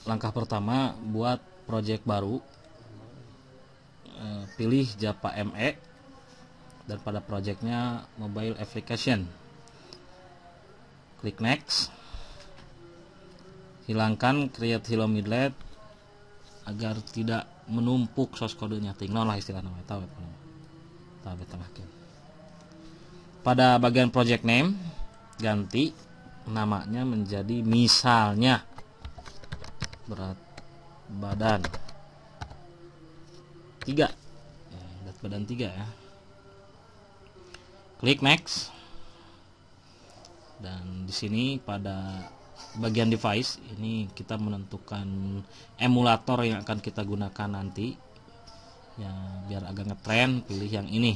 langkah pertama buat project baru, pilih Java ME dan pada projectnya mobile application, klik next, hilangkan create hello midlet agar tidak menumpuk source kodenya, tinggal lah istilah namanya tahu tengahkan. Pada bagian project name ganti namanya menjadi misalnya berat badan 3, berat badan 3 ya. Klik next, dan di sini pada bagian device ini kita menentukan emulator yang akan kita gunakan nanti ya. Biar agak ngetren, pilih yang ini,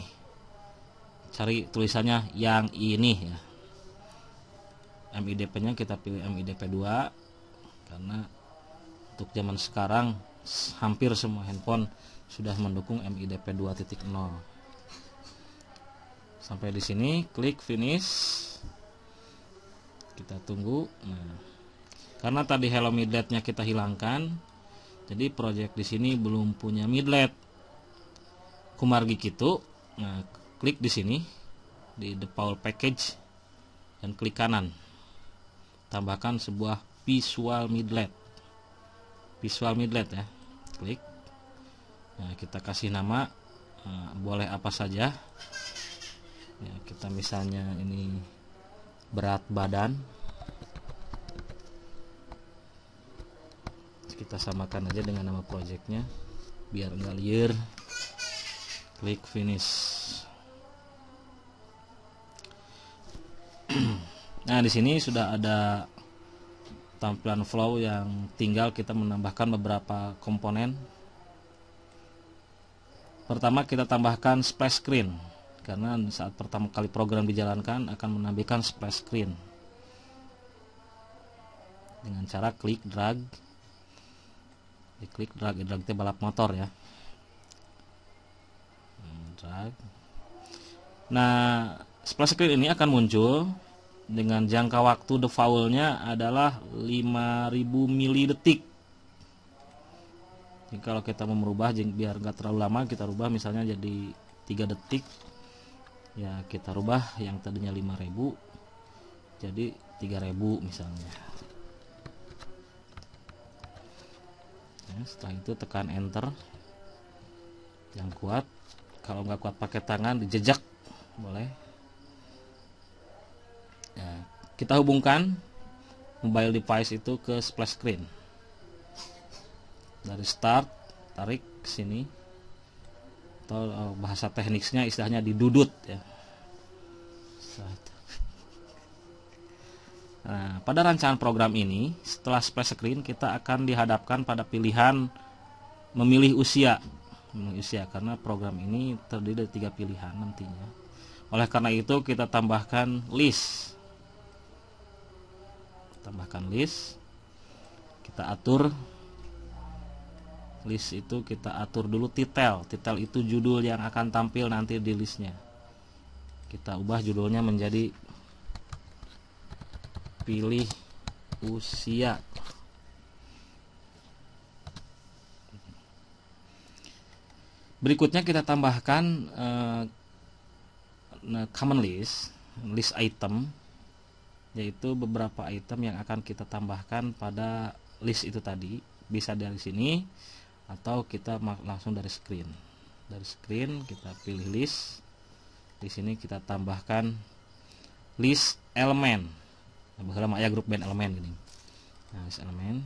cari tulisannya yang ini ya. MIDP nya kita pilih MIDP 2 karena untuk zaman sekarang hampir semua handphone sudah mendukung MIDP 2.0. Sampai di sini klik finish, kita tunggu. Nah, karena tadi hello midletnya kita hilangkan, jadi project di sini belum punya midlet. Kumargi gitu. Nah, klik di sini di default package dan klik kanan, tambahkan sebuah visual midlet ya, klik. Nah, kita kasih nama, boleh apa saja ya, kita misalnya ini berat badan, kita samakan aja dengan nama projectnya biar enggak liar. Klik finish. Nah, di sini sudah ada tampilan flow yang tinggal kita menambahkan beberapa komponen. Pertama kita tambahkan splash screen, karena saat pertama kali program dijalankan akan menampilkan splash screen dengan cara klik drag, diklik drag itu balap motor ya, drag. Nah, splash screen ini akan muncul dengan jangka waktu defaultnya adalah 5000 milidetik. Jadi kalau kita mau merubah biar nggak terlalu lama, kita rubah misalnya jadi 3 detik ya, kita rubah yang tadinya 5000 jadi 3000 misalnya ya. Setelah itu tekan enter yang kuat, kalau nggak kuat pakai tangan dijejak boleh ya. Kita hubungkan mobile device itu ke splash screen dari start, tarik ke sini, atau bahasa teknisnya istilahnya didudut ya. Nah, pada rancangan program ini setelah splash screen kita akan dihadapkan pada pilihan memilih usia karena program ini terdiri dari 3 pilihan nantinya. Oleh karena itu kita tambahkan list, kita atur list itu, kita atur dulu titel itu judul yang akan tampil nanti di listnya. Kita ubah judulnya menjadi pilih usia. Berikutnya kita tambahkan common list item, yaitu beberapa item yang akan kita tambahkan pada list itu tadi. Bisa dari sini atau kita langsung dari screen. Dari screen kita pilih list. Di sini kita tambahkan list elemen. Bahwa ya grup band elemen gini. Nah, list elemen.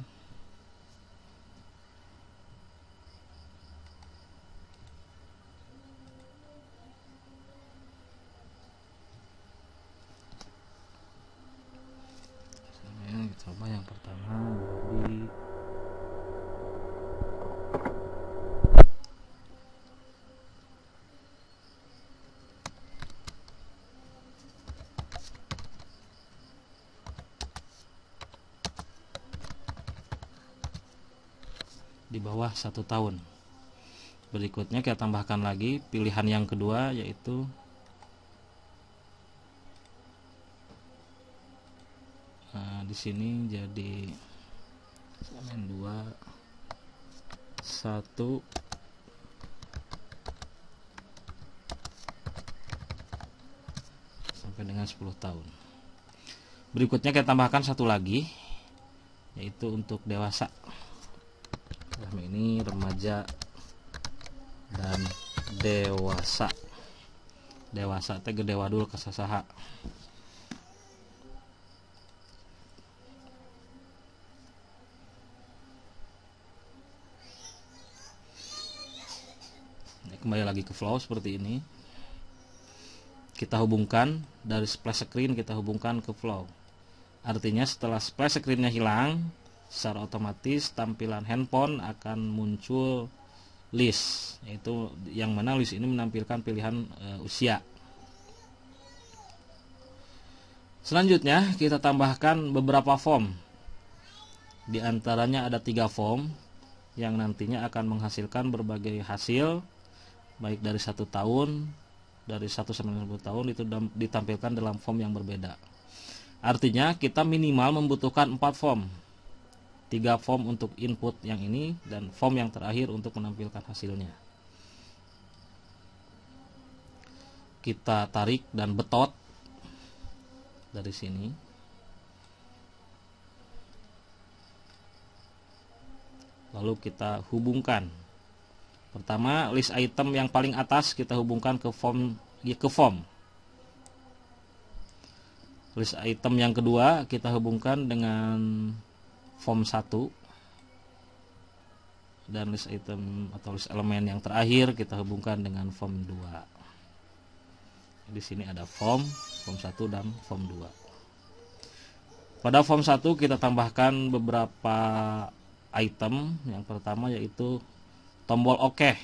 Kita coba yang pertama di bawah 1 tahun. Berikutnya kita tambahkan lagi pilihan yang kedua, yaitu di sini jadi elemen 2 1 sampai dengan 10 tahun. Berikutnya kita tambahkan satu lagi, yaitu untuk dewasa. Ini remaja dan dewasa. Dewasa teh gede wadul kasasaha. Kembali lagi ke flow seperti ini. Kita hubungkan dari splash screen, kita hubungkan ke flow. Artinya setelah splash screennya hilang, secara otomatis tampilan handphone akan muncul list, yaitu yang mana list ini menampilkan pilihan usia. Selanjutnya kita tambahkan beberapa form. Di antaranya ada 3 form yang nantinya akan menghasilkan berbagai hasil, baik dari 1 tahun, dari 1 sampai 10 tahun itu ditampilkan dalam form yang berbeda. Artinya kita minimal membutuhkan 4 form. 3 form untuk input yang ini dan form yang terakhir untuk menampilkan hasilnya. Kita tarik dan betot dari sini. Lalu kita hubungkan. Pertama, list item yang paling atas kita hubungkan ke form. List item yang kedua kita hubungkan dengan form 1. Dan list item atau list elemen yang terakhir kita hubungkan dengan form 2. Di sini ada form 1 dan form 2. Pada form 1 kita tambahkan beberapa item. Yang pertama yaitu tombol OK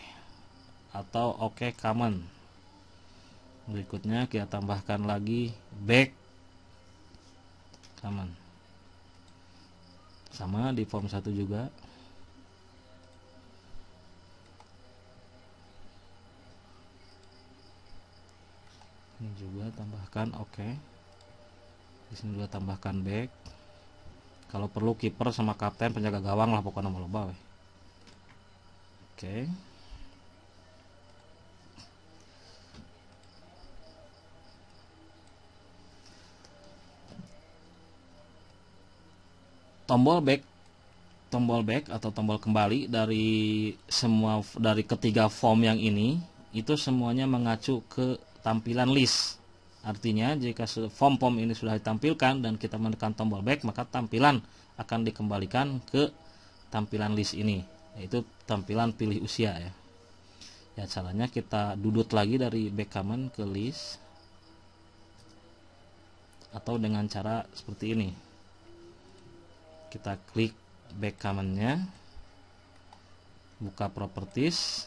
atau OK command. Berikutnya kita tambahkan lagi back command. Sama di form 1 juga. Ini juga tambahkan OK. Di sini juga tambahkan back. Kalau perlu kiper sama kapten penjaga gawang lah pokoknya mau loba weh. Oke. Tombol back atau tombol kembali dari ketiga form yang ini itu semuanya mengacu ke tampilan list. Artinya jika form ini sudah ditampilkan dan kita menekan tombol back, maka tampilan akan dikembalikan ke tampilan list ini, yaitu tampilan pilih usia ya. Ya caranya kita dudut lagi dari back command ke list, atau dengan cara seperti ini. Kita klik back command-nya, buka properties.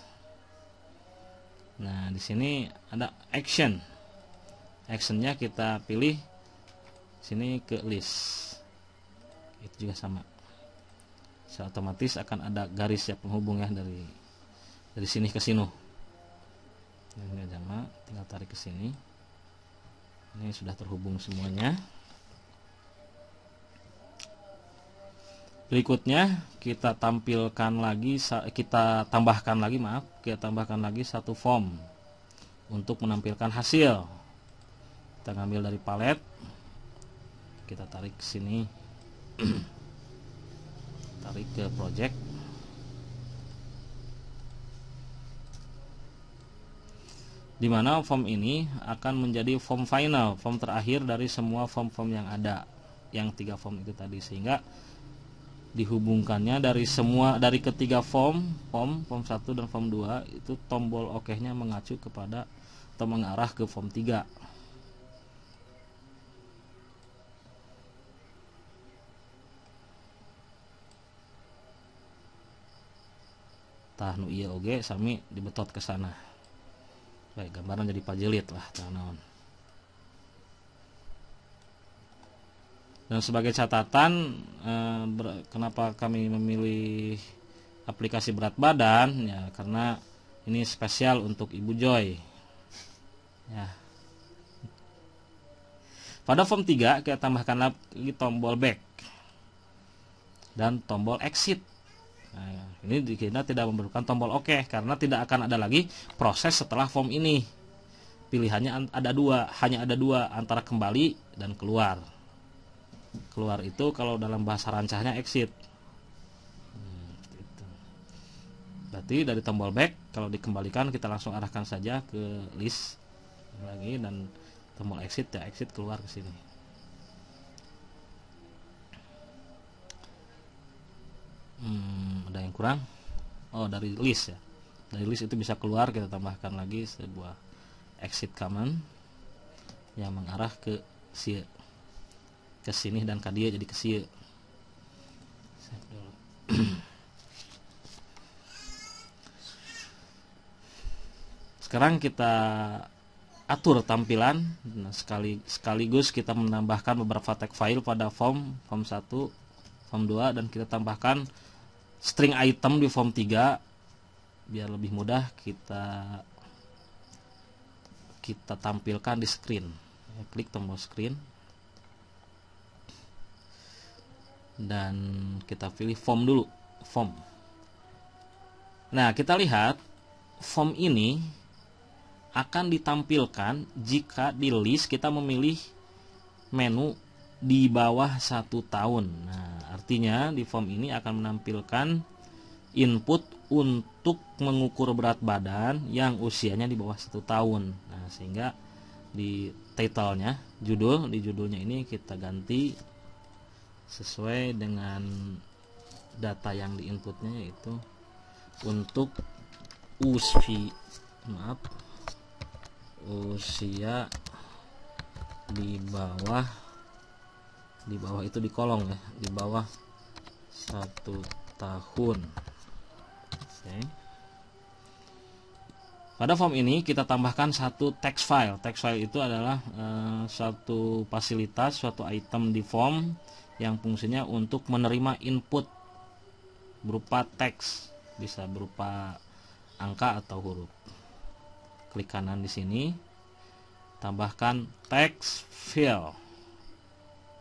Nah, di sini ada action. Actionnya kita pilih sini ke list. Itu juga sama. Secara otomatis akan ada garis ya penghubung ya dari sini ke sini. Ini sama, tinggal tarik ke sini. Ini sudah terhubung semuanya. Berikutnya kita tambahkan lagi satu form untuk menampilkan hasil. Kita ngambil dari palet, kita tarik ke sini, tarik ke project. Dimana form ini akan menjadi form final, form terakhir dari semua form-form yang ada, yang 3 form itu tadi, sehingga dihubungkannya dari ketiga form 1 dan form 2 itu tombol OK-nya mengacu kepada atau mengarah ke form 3. Tah nu ieu oge sami dibetot ke sana. Baik, gambaran jadi pajelit lah naon. Dan sebagai catatan, kenapa kami memilih aplikasi berat badan ya, karena ini spesial untuk Ibu Joy ya. Pada form 3 kita tambahkan lagi tombol back. dan tombol exit. Nah, ini kita tidak memerlukan tombol OK karena tidak akan ada lagi proses setelah form ini. Pilihannya ada dua, hanya ada dua, antara kembali dan keluar. Keluar itu kalau dalam bahasa rancahnya exit. Gitu. Berarti dari tombol back kalau dikembalikan kita langsung arahkan saja ke list lagi, dan tombol exit ya exit keluar ke sini. Ada yang kurang? Oh, dari list ya. Dari list itu bisa keluar, kita tambahkan lagi sebuah exit command yang mengarah ke sini dan ke dia jadi ke sini. Sekarang kita atur tampilan. Nah, sekaligus kita menambahkan beberapa tag file pada form 1, form 2, dan kita tambahkan string item di form 3 biar lebih mudah kita tampilkan di screen. Klik tombol screen dan kita pilih form dulu, form. Nah, kita lihat form ini akan ditampilkan jika di list kita memilih menu di bawah 1 tahun. Nah, artinya di form ini akan menampilkan input untuk mengukur berat badan yang usianya di bawah 1 tahun. Nah, sehingga di title-nya, di judulnya ini kita ganti sesuai dengan data yang di inputnya, yaitu untuk usia di bawah itu di kolong ya, di bawah 1 tahun. Okay. Pada form ini kita tambahkan satu text file. Text file itu adalah suatu fasilitas, suatu item di form yang fungsinya untuk menerima input berupa teks, bisa berupa angka atau huruf. Klik kanan di sini, tambahkan text field.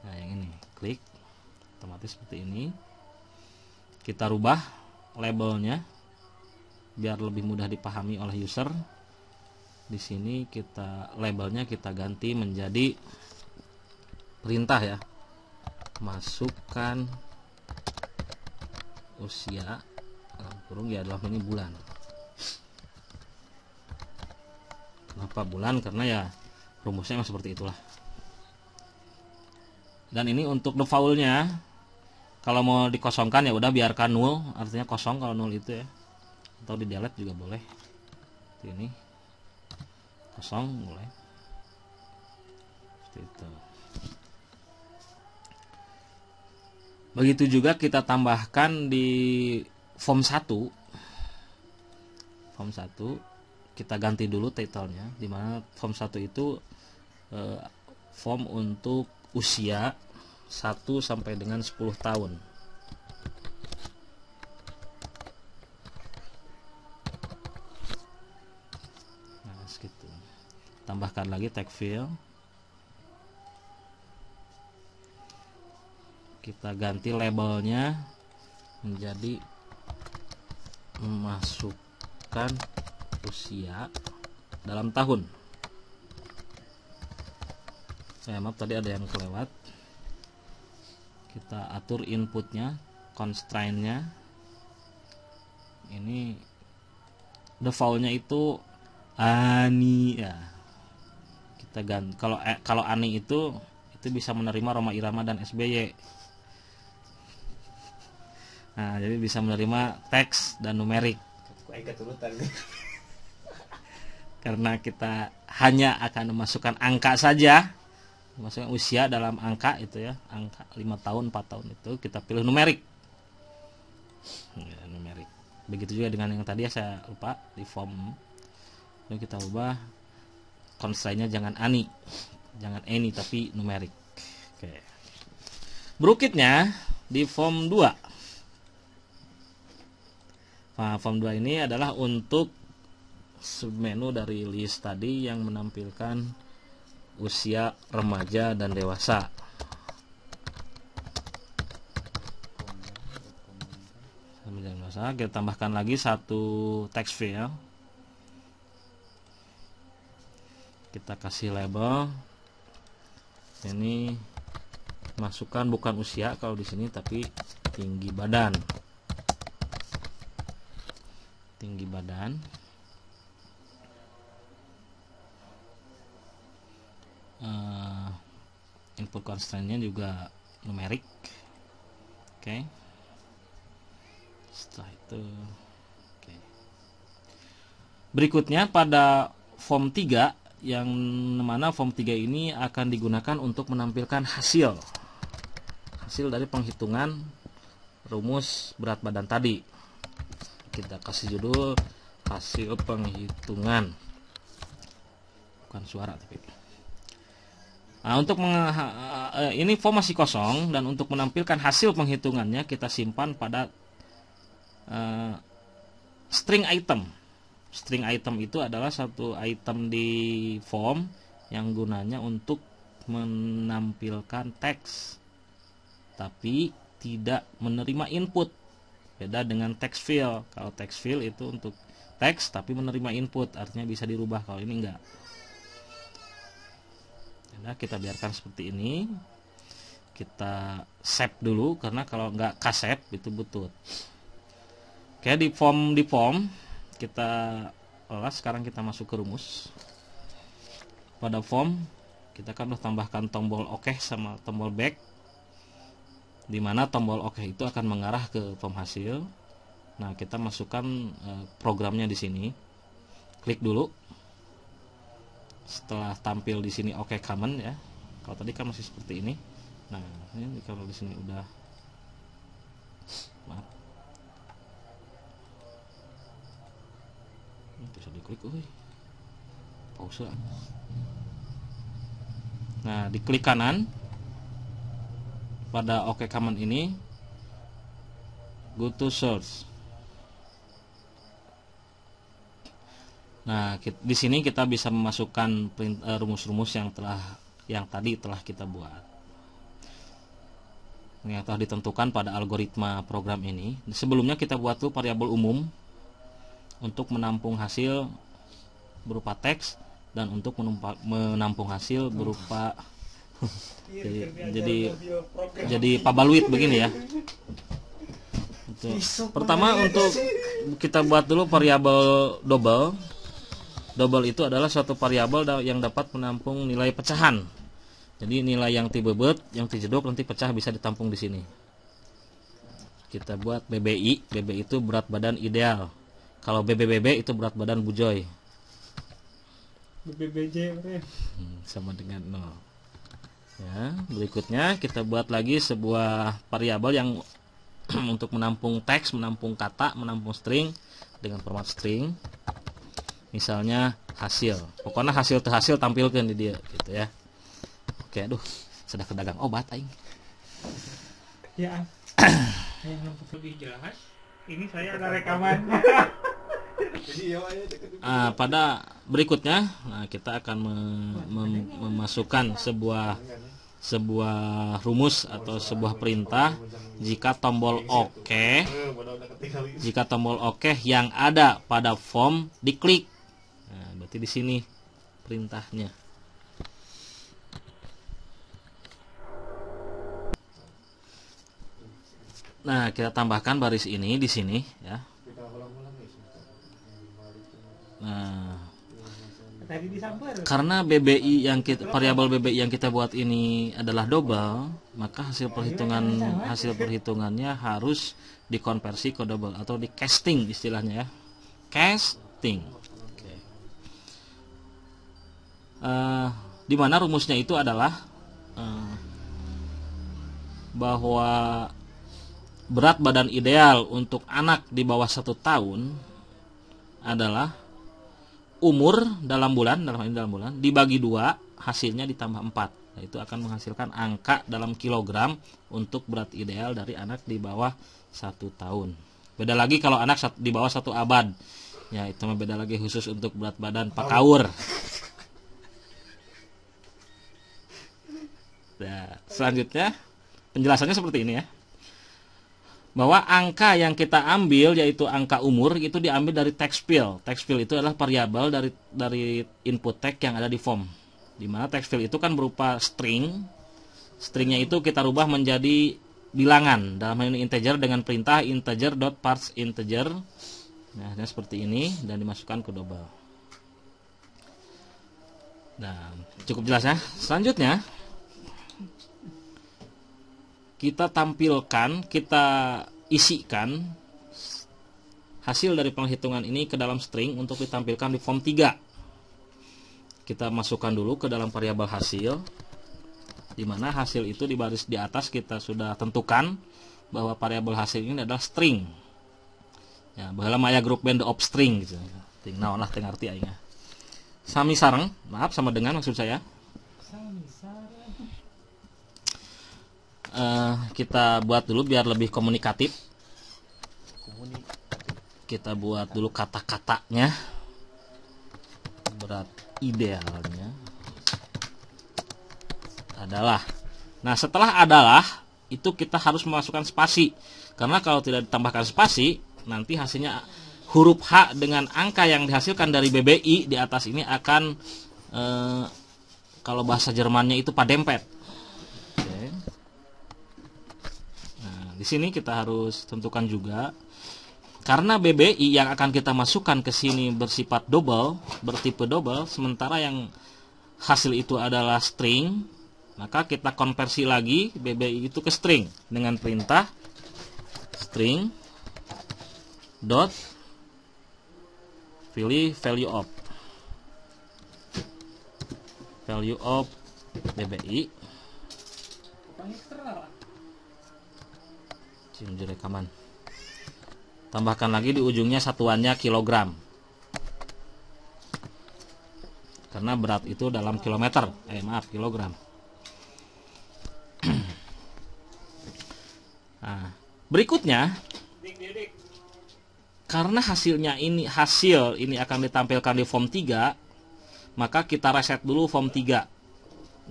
Nah, yang ini, klik, otomatis seperti ini. Kita rubah labelnya biar lebih mudah dipahami oleh user. Di sini labelnya kita ganti menjadi perintah ya. Masukkan usia kurung ya, dalam ini bulan. Kenapa bulan? Karena ya rumusnya seperti itulah. Dan ini untuk defaultnya, kalau mau dikosongkan ya udah biarkan null, artinya kosong kalau null itu ya, atau di delete juga boleh. Ini kosong boleh, seperti itu. Begitu juga kita tambahkan di form 1. Form 1 kita ganti dulu title-nya, dimana form 1 itu form untuk usia 1 sampai dengan 10 tahun. Nah, segitu. Tambahkan lagi tag field. Kita ganti labelnya menjadi memasukkan usia dalam tahun. Maaf tadi ada yang kelewat. Kita atur inputnya, constraint-nya. Ini defaultnya itu Ani ya. Kita ganti, kalau Ani itu bisa menerima Rhoma Irama dan SBY. Nah, jadi bisa menerima teks dan numerik. Karena kita hanya akan memasukkan angka saja, masukkan usia dalam angka itu ya, angka 5 tahun, 4 tahun itu kita pilih numerik. Ya, numerik. Begitu juga dengan yang tadi ya, saya lupa di form. Ini kita ubah constraint-nya jangan Ani, jangan any, tapi numerik. Oke. Berikutnya di form 2. Nah, form 2 ini adalah untuk submenu dari list tadi yang menampilkan usia remaja dan dewasa. dewasa. Kita tambahkan lagi satu text field. Kita kasih label. Ini masukkan bukan usia kalau di sini, tapi tinggi badan. Tinggi badan. Input constraint-nya juga numerik. Oke. Setelah itu berikutnya pada form 3, yang mana form 3 ini akan digunakan untuk menampilkan hasil dari penghitungan rumus berat badan tadi. Kita kasih judul hasil penghitungan, bukan suara tapi. Nah, untuk ini form masih kosong, dan untuk menampilkan hasil penghitungannya kita simpan pada string item. String item itu adalah satu item di form yang gunanya untuk menampilkan teks tapi tidak menerima input. Beda dengan text field. Kalau text field itu untuk teks tapi menerima input, artinya bisa dirubah. Kalau ini enggak. Nah, kita biarkan seperti ini. Kita save dulu, karena kalau nggak kasep itu butut. Oke, di form kita sekarang kita masuk ke rumus. Pada form kita kan udah tambahkan tombol OK sama tombol back, dimana tombol OK itu akan mengarah ke form hasil. Nah, kita masukkan programnya di sini. Klik dulu. Setelah tampil di sini OK command ya. Kalau tadi kan masih seperti ini. Nah, ini kalau di sini udah, maaf, bisa diklik, pause. Nah, di klik kanan pada OK command ini, go to source. Nah, di sini kita bisa memasukkan rumus-rumus yang tadi telah kita buat, yang telah ditentukan pada algoritma program ini. Sebelumnya kita buat tuh variabel umum untuk menampung hasil berupa teks dan untuk menampung hasil berupa jadi pabaluit begini ya. Pertama, untuk kita buat dulu variabel double. Double itu adalah suatu variabel yang dapat menampung nilai pecahan. Jadi nilai yang tibebet, yang tijedok nanti pecah bisa ditampung di sini. Kita buat BBI. BBI itu berat badan ideal. Kalau BBBB itu berat badan bujoy. BBBJ sama dengan 0. Ya, berikutnya kita buat lagi sebuah variabel yang untuk menampung teks, menampung kata, menampung string dengan format string. Misalnya hasil. Pokoknya hasil ke hasil tampilkan di dia gitu ya. Oke, aduh, sudah kedagang obat aing. Ya. Yang lebih jelas, ini saya ada rekaman. Pada berikutnya, kita akan memasukkan sebuah rumus atau sebuah perintah jika tombol OK yang ada pada form diklik. Nah, berarti di sini perintahnya. Nah, kita tambahkan baris ini di sini ya. Nah, karena BBI variabel BBI yang kita buat ini adalah double, maka hasil perhitungannya harus dikonversi ke double atau di casting istilahnya ya. Casting. Okay. Di mana rumusnya itu adalah bahwa berat badan ideal untuk anak di bawah 1 tahun adalah umur dalam bulan dibagi 2, hasilnya ditambah 4. Nah, itu akan menghasilkan angka dalam kilogram untuk berat ideal dari anak di bawah 1 tahun. Beda lagi kalau anak di bawah 1 abad. Ya, itu mah beda lagi khusus untuk berat badan pakaur. Nah, selanjutnya penjelasannya seperti ini ya. bahwa angka yang kita ambil yaitu angka umur itu diambil dari text field. Text field itu adalah variabel dari input text yang ada di form. Di mana text field itu kan berupa string. Stringnya itu kita rubah menjadi bilangan dalam hal ini integer dengan perintah integer.parseInteger. Nah, seperti ini dan dimasukkan ke double. Nah, cukup jelas ya. Selanjutnya kita tampilkan, kita isikan hasil dari penghitungan ini ke dalam string untuk ditampilkan di form 3. Kita masukkan dulu ke dalam variabel hasil, di mana hasil itu di baris di atas kita sudah tentukan bahwa variabel hasil ini adalah string. Ya, baheula maya grup band of string gitu. Ting naon lah teu ngarti aing. Sami sareng, maaf sama dengan maksud saya. Kita buat dulu biar lebih komunikatif. Kita buat dulu kata-katanya. Berat idealnya adalah. Nah, setelah adalah itu kita harus memasukkan spasi. Karena kalau tidak ditambahkan spasi, nanti hasilnya huruf H dengan angka yang dihasilkan dari BBI di atas ini akan kalau bahasa Jermannya itu padempet. Oke. Nah, di sini kita harus tentukan juga karena BBI yang akan kita masukkan ke sini bersifat double, bertipe double, sementara yang hasil itu adalah string, maka kita konversi lagi BBI itu ke string dengan perintah string dot pilih value of BBI. Cium rekaman. Tambahkan lagi di ujungnya satuannya kilogram. Karena berat itu dalam kilometer. Kilogram. Nah, berikutnya karena hasil ini akan ditampilkan di form 3, maka kita reset dulu form 3.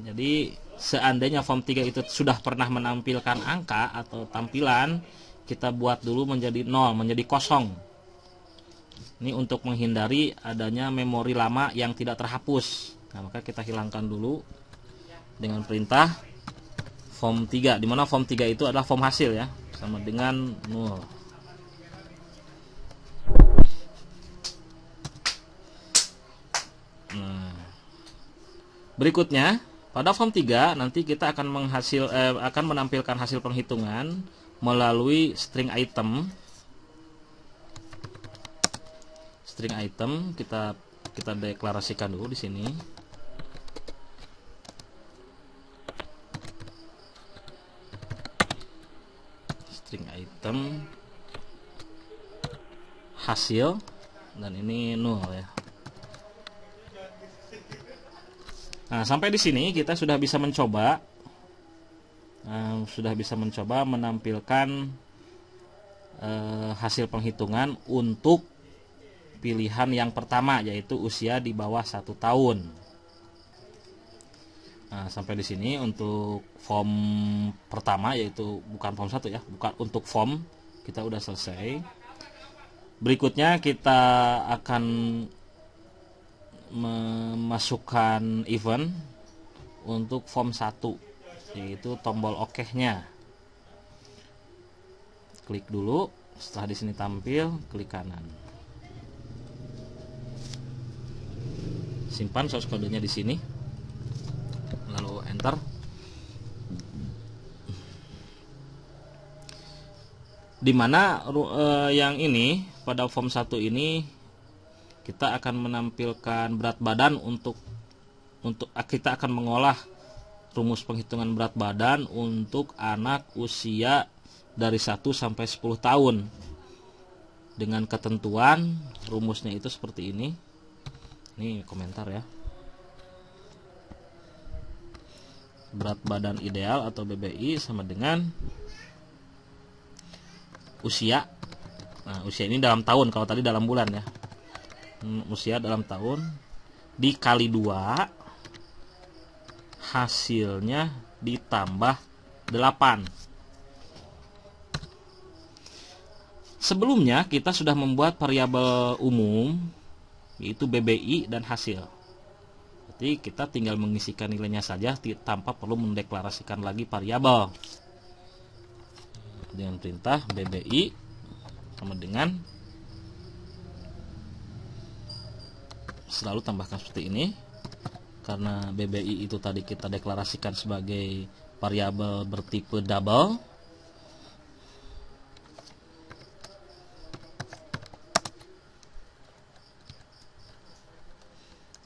Jadi seandainya form 3 itu sudah pernah menampilkan angka atau tampilan, kita buat dulu menjadi 0, menjadi kosong. Ini untuk menghindari adanya memori lama yang tidak terhapus. Nah, maka kita hilangkan dulu dengan perintah form 3, di mana form 3 itu adalah form hasil ya, sama dengan 0. Nah, berikutnya pada form 3 nanti kita akan menampilkan hasil penghitungan melalui string item. String item kita deklarasikan dulu di sini. String item hasil dan ini 0 ya. Nah, sampai di sini kita sudah bisa mencoba menampilkan hasil penghitungan untuk pilihan yang pertama, yaitu usia di bawah 1 tahun. Nah, sampai di sini untuk form pertama, yaitu bukan form 1 ya, bukan untuk form kita udah selesai. Berikutnya kita akan memasukkan event untuk form 1, yaitu tombol OK-nya. Klik dulu, setelah di sini tampil, klik kanan. Simpan source kodenya di sini. Lalu enter. Dimana yang ini pada form 1 ini kita akan menampilkan berat badan untuk kita akan mengolah rumus penghitungan berat badan untuk anak usia dari 1 sampai 10 tahun. Dengan ketentuan rumusnya itu seperti ini. Ini komentar ya. Berat badan ideal atau BBI sama dengan usia. Nah, usia ini dalam tahun, kalau tadi dalam bulan ya. Usia dalam tahun dikali 2, hasilnya ditambah 8. Sebelumnya kita sudah membuat variabel umum, yaitu BBI dan hasil. Jadi kita tinggal mengisikan nilainya saja tanpa perlu mendeklarasikan lagi variabel. Dengan perintah BBI sama dengan, selalu tambahkan seperti ini. Karena BBI itu tadi kita deklarasikan sebagai variabel bertipe double.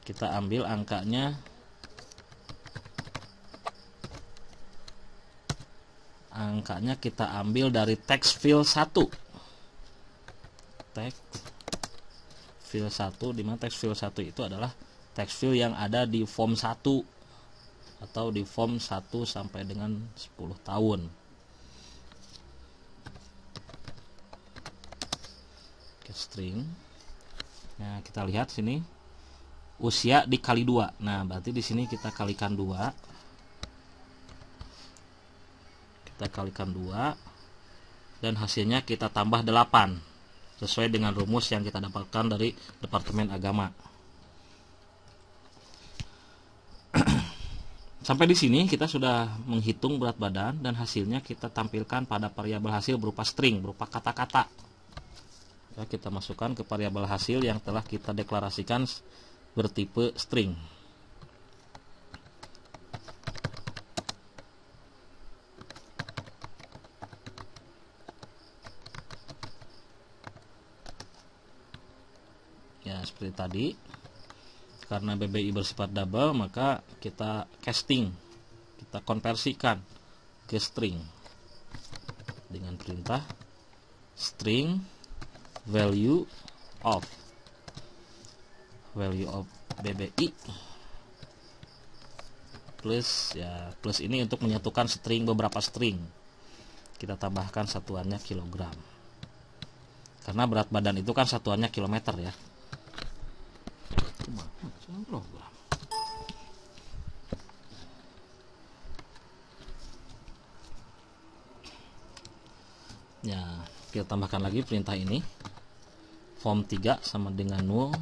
Kita ambil angkanya, kita ambil dari text field 1. Text field 1, dimana text field 1 itu adalah text field yang ada di form 1 atau di form 1 sampai dengan 10 tahun. String. Nah, kita lihat sini usia dikali 2. Nah, berarti di sini kita kalikan 2. Kita kalikan 2 dan hasilnya kita tambah 8 sesuai dengan rumus yang kita dapatkan dari Departemen Agama. Sampai di sini kita sudah menghitung berat badan dan hasilnya kita tampilkan pada variabel hasil berupa string, berupa kata-kata. Ya, kita masukkan ke variabel hasil yang telah kita deklarasikan bertipe string. Ya, seperti tadi. Karena BBI bersifat double, maka kita casting, kita konversikan ke string dengan perintah string value of BBI plus, ya plus ini untuk menyatukan string, beberapa string. Kita tambahkan satuannya kilogram, karena berat badan itu kan satuannya kilometer ya. Ya, kita tambahkan lagi perintah ini, form 3 sama dengan null.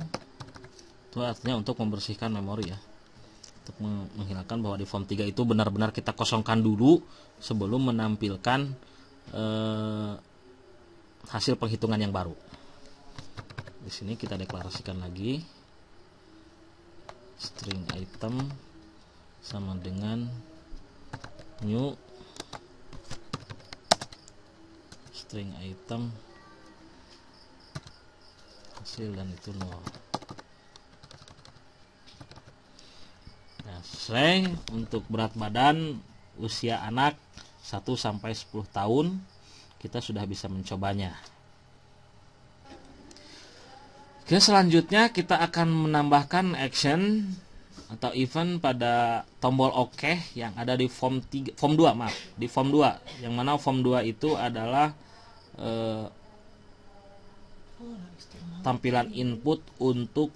Itu artinya untuk membersihkan memori ya, untuk menghilangkan bahwa di form 3 itu benar-benar kita kosongkan dulu sebelum menampilkan hasil penghitungan yang baru. Di sini kita deklarasikan lagi string item sama dengan new string item hasil, dan itu nol. Nah, selesai untuk berat badan usia anak 1 sampai 10 tahun, kita sudah bisa mencobanya. Oke, selanjutnya kita akan menambahkan action atau event pada tombol OK yang ada di form 2, di form 2, yang mana form 2 itu adalah tampilan input untuk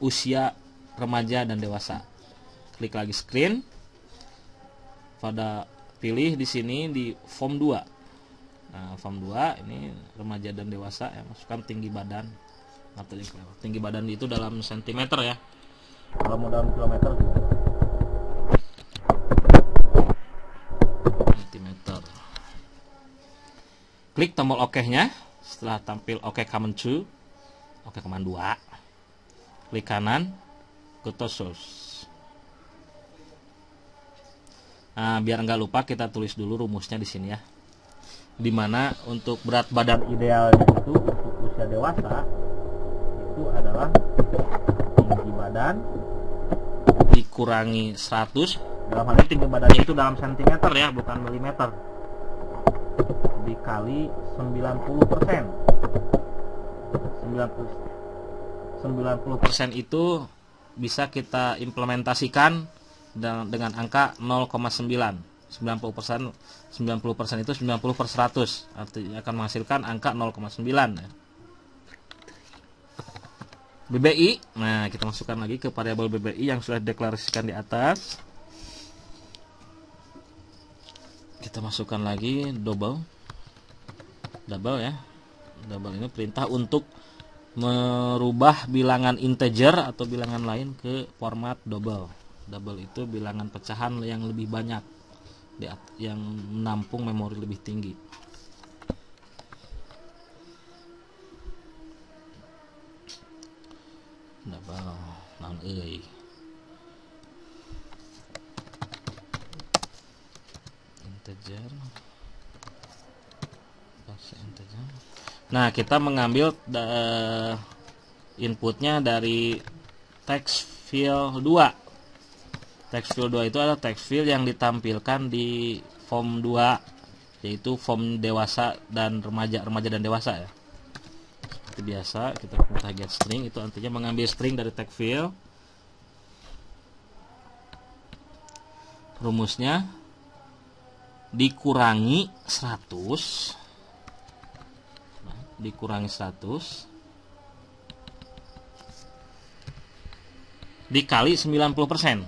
usia remaja dan dewasa. Klik lagi screen, pada pilih di sini di form 2. Nah, form 2 ini remaja dan dewasa ya, masukkan tinggi badan. Atau tinggi badan itu dalam sentimeter ya. Kalau mau dalam kilometer juga. Sentimeter. Klik tombol OK-nya. Setelah tampil OK command 2, OK command 2, klik kanan, go to source. Nah, biar nggak lupa kita tulis dulu rumusnya di sini ya. Dimana untuk berat badan idealnya itu untuk usia dewasa itu adalah tinggi badan dikurangi 100. Dalam hal ini tinggi badannya itu dalam sentimeter ya, bukan milimeter, dikali 90%. 90% itu bisa kita implementasikan dengan angka 0,9. 90% itu 90/100, artinya akan menghasilkan angka 0,9 ya. BBI, nah kita masukkan lagi ke variabel BBI yang sudah dideklarasikan di atas. Kita masukkan lagi double ya, Double ini perintah untuk merubah bilangan integer atau bilangan lain ke format double. Double itu bilangan pecahan yang lebih banyak, yang menampung memori lebih tinggi. Double naon euy. Integer. Integer. Nah, kita mengambil inputnya dari text field 2. Text field 2 itu adalah text field yang ditampilkan di form 2, yaitu form dewasa dan remaja dan dewasa ya. Seperti biasa, kita perintah get string, itu artinya mengambil string dari text field. Rumusnya dikurangi 100 dikali 90%,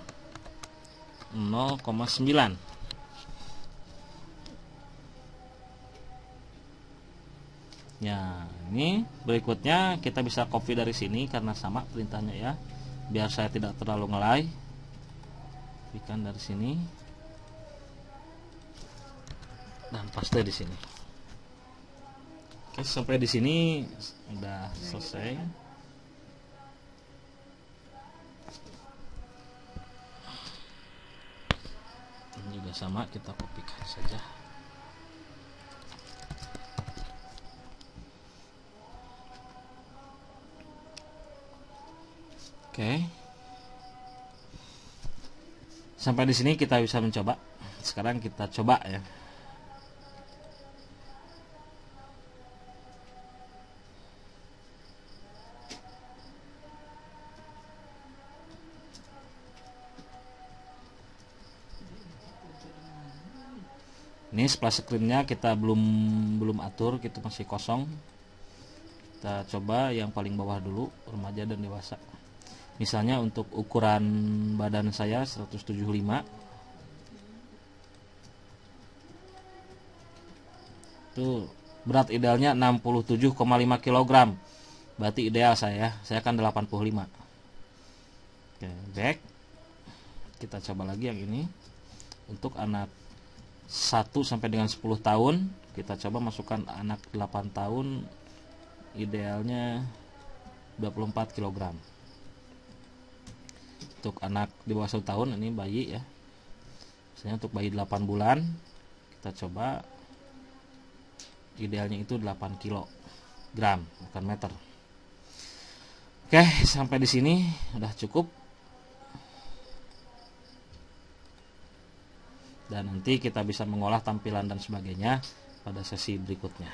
0,9. Ya, ini berikutnya kita bisa copy dari sini karena sama perintahnya ya. Biar saya tidak terlalu ngelay. Copykan dari sini dan paste di sini. Oke, sampai di sini udah selesai. Ini juga sama, kita kopikan saja. Oke. Sampai di sini kita bisa mencoba. Sekarang kita coba ya. Ini splash screen-nya kita belum atur, kita masih kosong. Kita coba yang paling bawah dulu, remaja dan dewasa. Misalnya untuk ukuran badan saya 175. Itu berat idealnya 67,5 kg. Berarti ideal saya kan 85. Oke, back. Kita coba lagi yang ini. Untuk anak 1 sampai dengan 10 tahun, kita coba masukkan anak 8 tahun, idealnya 24 kg. Untuk anak di bawah 1 tahun, ini bayi ya. Misalnya untuk bayi 8 bulan, kita coba idealnya itu 8 kg, bukan meter. Oke, sampai di sini udah cukup. Dan nanti kita bisa mengolah tampilan dan sebagainya pada sesi berikutnya.